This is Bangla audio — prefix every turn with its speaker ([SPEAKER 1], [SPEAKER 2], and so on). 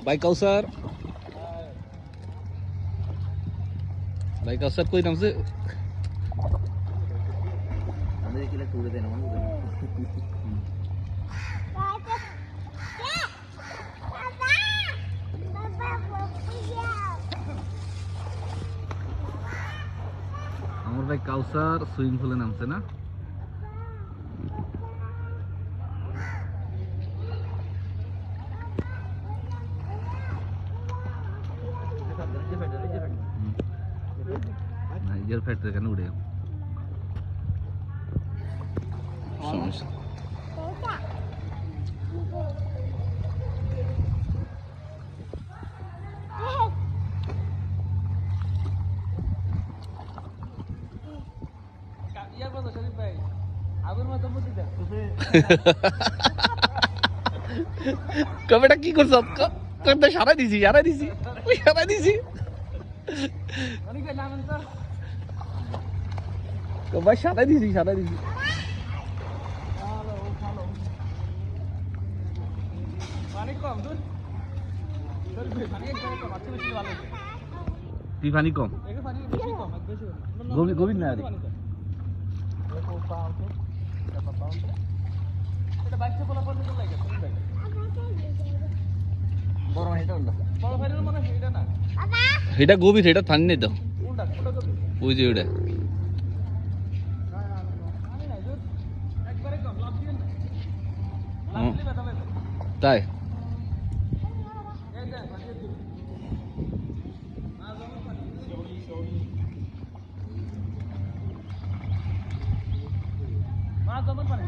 [SPEAKER 1] ভাই কাউসার, ভাই কাউসার কই নামছে?
[SPEAKER 2] আমাদের কিলা টুরে দেন আমার
[SPEAKER 1] আমার ভাই কাউসার সুইমিং পুলে নামছে না? নিজের ফ্যাক্টরি কেন উড়ে সমস্যা। কবেটা কি করছ? কবে সারাই দিছি, সারাই দিছি, সারাই দিছি। কবে সারাই দিছি, সারাই দিছি। কি পানি কম? গভীর না আরে। এটা গভীর, এটা পানি নেই তো। ওই যে ওটা তাই
[SPEAKER 3] মাছ জমার পানি